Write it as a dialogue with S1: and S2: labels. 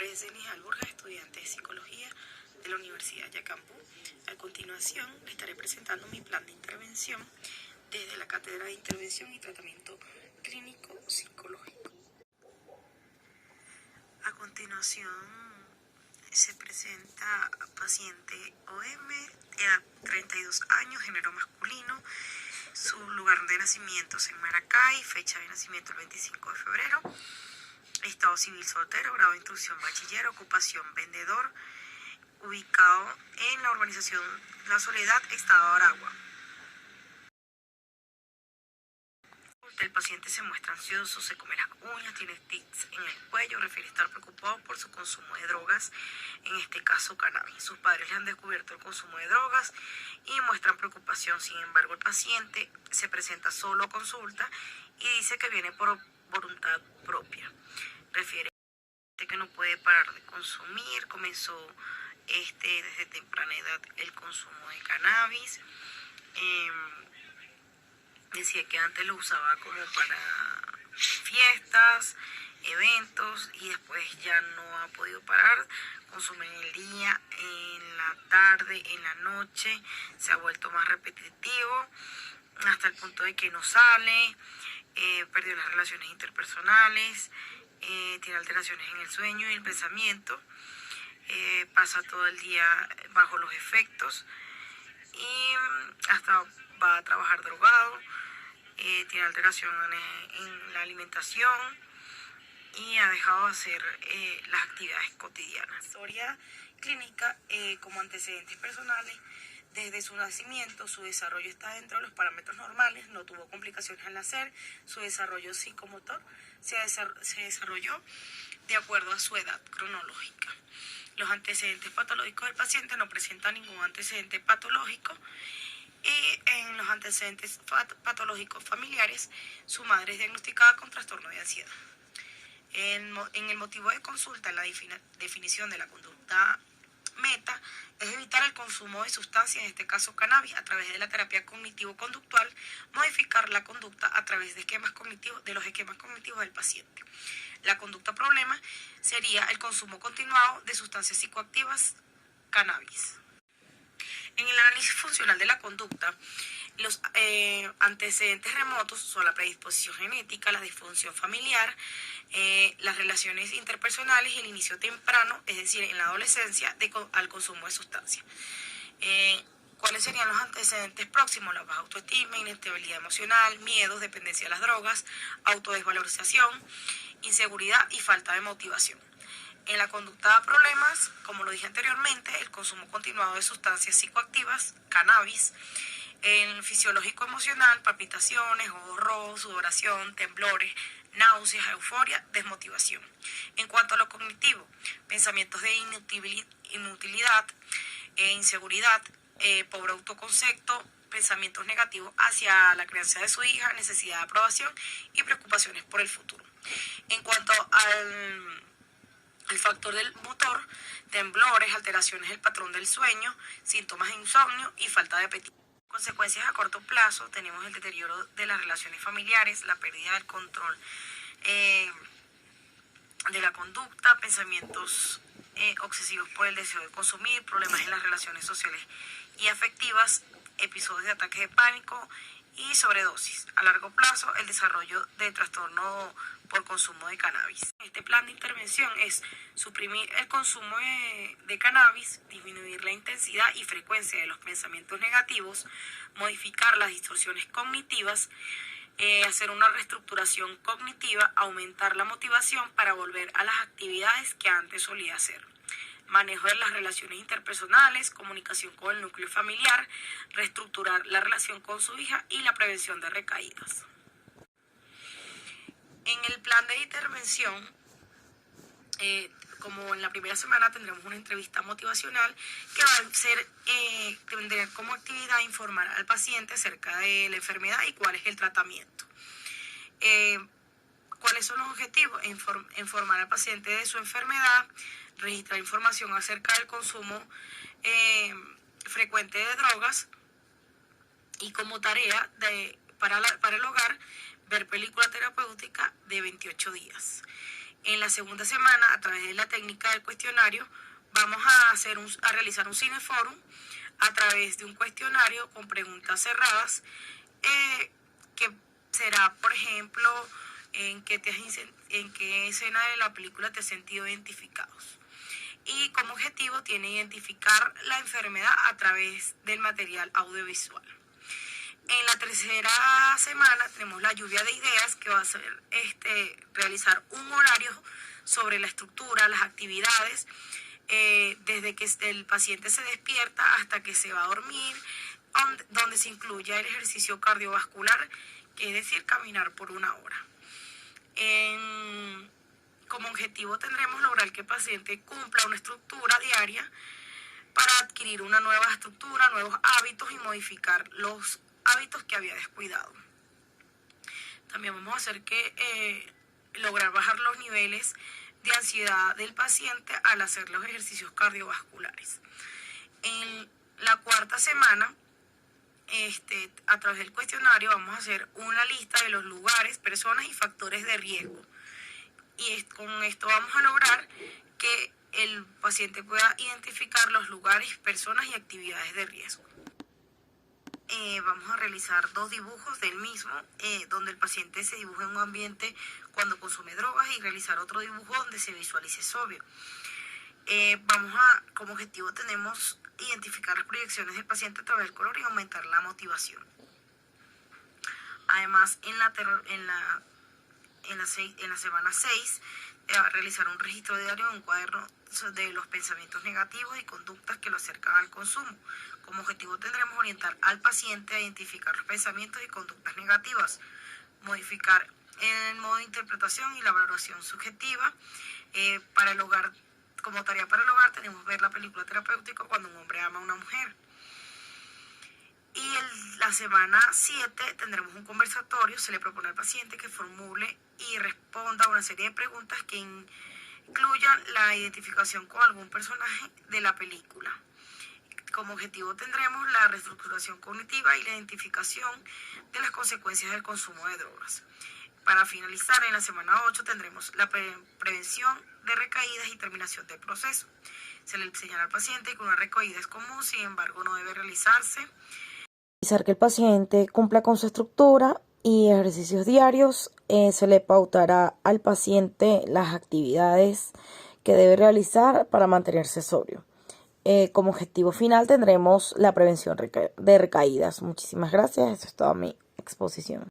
S1: nombre es Denis Alburga, estudiante de Psicología de la Universidad Yacambú. A continuación, le estaré presentando mi plan de intervención desde la Cátedra de Intervención y Tratamiento Clínico Psicológico. A continuación, se presenta paciente OM, edad 32 años, género masculino, su lugar de nacimiento es en Maracay, fecha de nacimiento el 25 de febrero, estado civil soltero, grado de instrucción bachiller, ocupación vendedor, ubicado en la urbanización La Soledad, estado de Aragua. El paciente se muestra ansioso, se come las uñas, tiene tics en el cuello, refiere estar preocupado por su consumo de drogas, en este caso cannabis. Sus padres le han descubierto el consumo de drogas y muestran preocupación. Sin embargo, el paciente se presenta solo a consulta y dice que viene por voluntad propia. Refiere que no puede parar de consumir, comenzó desde temprana edad el consumo de cannabis. Decía que antes lo usaba como para fiestas, eventos, y después ya no ha podido parar. Consume en el día, en la tarde, en la noche, se ha vuelto más repetitivo hasta el punto de que no sale, perdió las relaciones interpersonales, tiene alteraciones en el sueño y el pensamiento, pasa todo el día bajo los efectos y hasta va a trabajar drogado, tiene alteraciones en la alimentación y ha dejado de hacer las actividades cotidianas. Historia clínica como antecedentes personales. Desde su nacimiento, su desarrollo está dentro de los parámetros normales, no tuvo complicaciones al nacer, su desarrollo psicomotor se desarrolló de acuerdo a su edad cronológica. Los antecedentes patológicos del paciente no presentan ningún antecedente patológico. Y en los antecedentes patológicos familiares, su madre es diagnosticada con trastorno de ansiedad. En el motivo de consulta, en la definición de la conducta meta, es evitar el consumo de sustancias, en este caso cannabis, a través de la terapia cognitivo-conductual, modificar la conducta a través de los esquemas cognitivos del paciente. La conducta problema sería el consumo continuado de sustancias psicoactivas, cannabis. En el análisis funcional de la conducta, los antecedentes remotos son la predisposición genética, la disfunción familiar, las relaciones interpersonales y el inicio temprano, es decir, en la adolescencia, al consumo de sustancias. ¿Cuáles serían los antecedentes próximos? La baja autoestima, inestabilidad emocional, miedos, dependencia de las drogas, autodesvalorización, inseguridad y falta de motivación. En la conducta de problemas, como lo dije anteriormente, el consumo continuado de sustancias psicoactivas, cannabis. En el fisiológico emocional, palpitaciones, ojos rojos, sudoración, temblores, náuseas, euforia, desmotivación. En cuanto a lo cognitivo, pensamientos de inutilidad, inseguridad, pobre autoconcepto, pensamientos negativos hacia la crianza de su hija, necesidad de aprobación y preocupaciones por el futuro. En cuanto al factor del motor, temblores, alteraciones del patrón del sueño, síntomas de insomnio y falta de apetito. Consecuencias a corto plazo, tenemos el deterioro de las relaciones familiares, la pérdida del control de la conducta, pensamientos obsesivos por el deseo de consumir, problemas en las relaciones sociales y afectivas, episodios de ataques de pánico y sobredosis. A largo plazo, el desarrollo de trastorno por consumo de cannabis. Este plan de intervención es suprimir el consumo de cannabis, disminuir la intensidad y frecuencia de los pensamientos negativos, modificar las distorsiones cognitivas, hacer una reestructuración cognitiva, aumentar la motivación para volver a las actividades que antes solía hacer. Manejo de las relaciones interpersonales, comunicación con el núcleo familiar, reestructurar la relación con su hija y la prevención de recaídas. En el plan de intervención, como en la primera semana tendremos una entrevista motivacional que va a ser, tendrá como actividad informar al paciente acerca de la enfermedad y cuál es el tratamiento. ¿Cuáles son los objetivos? Informar al paciente de su enfermedad, registrar información acerca del consumo frecuente de drogas y como tarea para el hogar, ver película terapéutica de 28 días. En la segunda semana, a través de la técnica del cuestionario, vamos a realizar un cineforum a través de un cuestionario con preguntas cerradas, que será, por ejemplo, en qué escena de la película te has sentido identificados. Y como objetivo tiene identificar la enfermedad a través del material audiovisual. En la tercera semana tenemos la lluvia de ideas, que va a ser realizar un horario sobre la estructura, las actividades, desde que el paciente se despierta hasta que se va a dormir, donde se incluya el ejercicio cardiovascular, que es decir, caminar por 1 hora. Como objetivo tendremos lograr que el paciente cumpla una estructura diaria para adquirir una nueva estructura, nuevos hábitos y modificar los hábitos que había descuidado. También vamos a hacer que lograr bajar los niveles de ansiedad del paciente al hacer los ejercicios cardiovasculares. En la cuarta semana, a través del cuestionario vamos a hacer una lista de los lugares, personas y factores de riesgo. Y con esto vamos a lograr que el paciente pueda identificar los lugares, personas y actividades de riesgo. Vamos a realizar 2 dibujos del mismo, donde el paciente se dibuja en un ambiente cuando consume drogas, y realizar otro dibujo donde se visualice sobrio. Como objetivo tenemos identificar las proyecciones del paciente a través del color y aumentar la motivación. Además, en la semana 6 va a realizar un registro diario en un cuaderno de los pensamientos negativos y conductas que lo acercan al consumo. Como objetivo tendremos orientar al paciente a identificar los pensamientos y conductas negativas, modificar el modo de interpretación y la valoración subjetiva. Como tarea para el hogar tenemos ver la película terapéutica cuando un hombre ama a una mujer. Y en la semana 7 tendremos un conversatorio. Se le propone al paciente que formule y responda a una serie de preguntas que incluyan la identificación con algún personaje de la película. Como objetivo tendremos la reestructuración cognitiva y la identificación de las consecuencias del consumo de drogas. Para finalizar, en la semana 8 tendremos la prevención de recaídas y terminación del proceso. Se le enseñará al paciente que una recaída es común, sin embargo no debe realizarse.
S2: Que el paciente cumpla con su estructura y ejercicios diarios. Se le pautará al paciente las actividades que debe realizar para mantenerse sobrio. Como objetivo final tendremos la prevención de recaídas. Muchísimas gracias. Eso es toda mi exposición.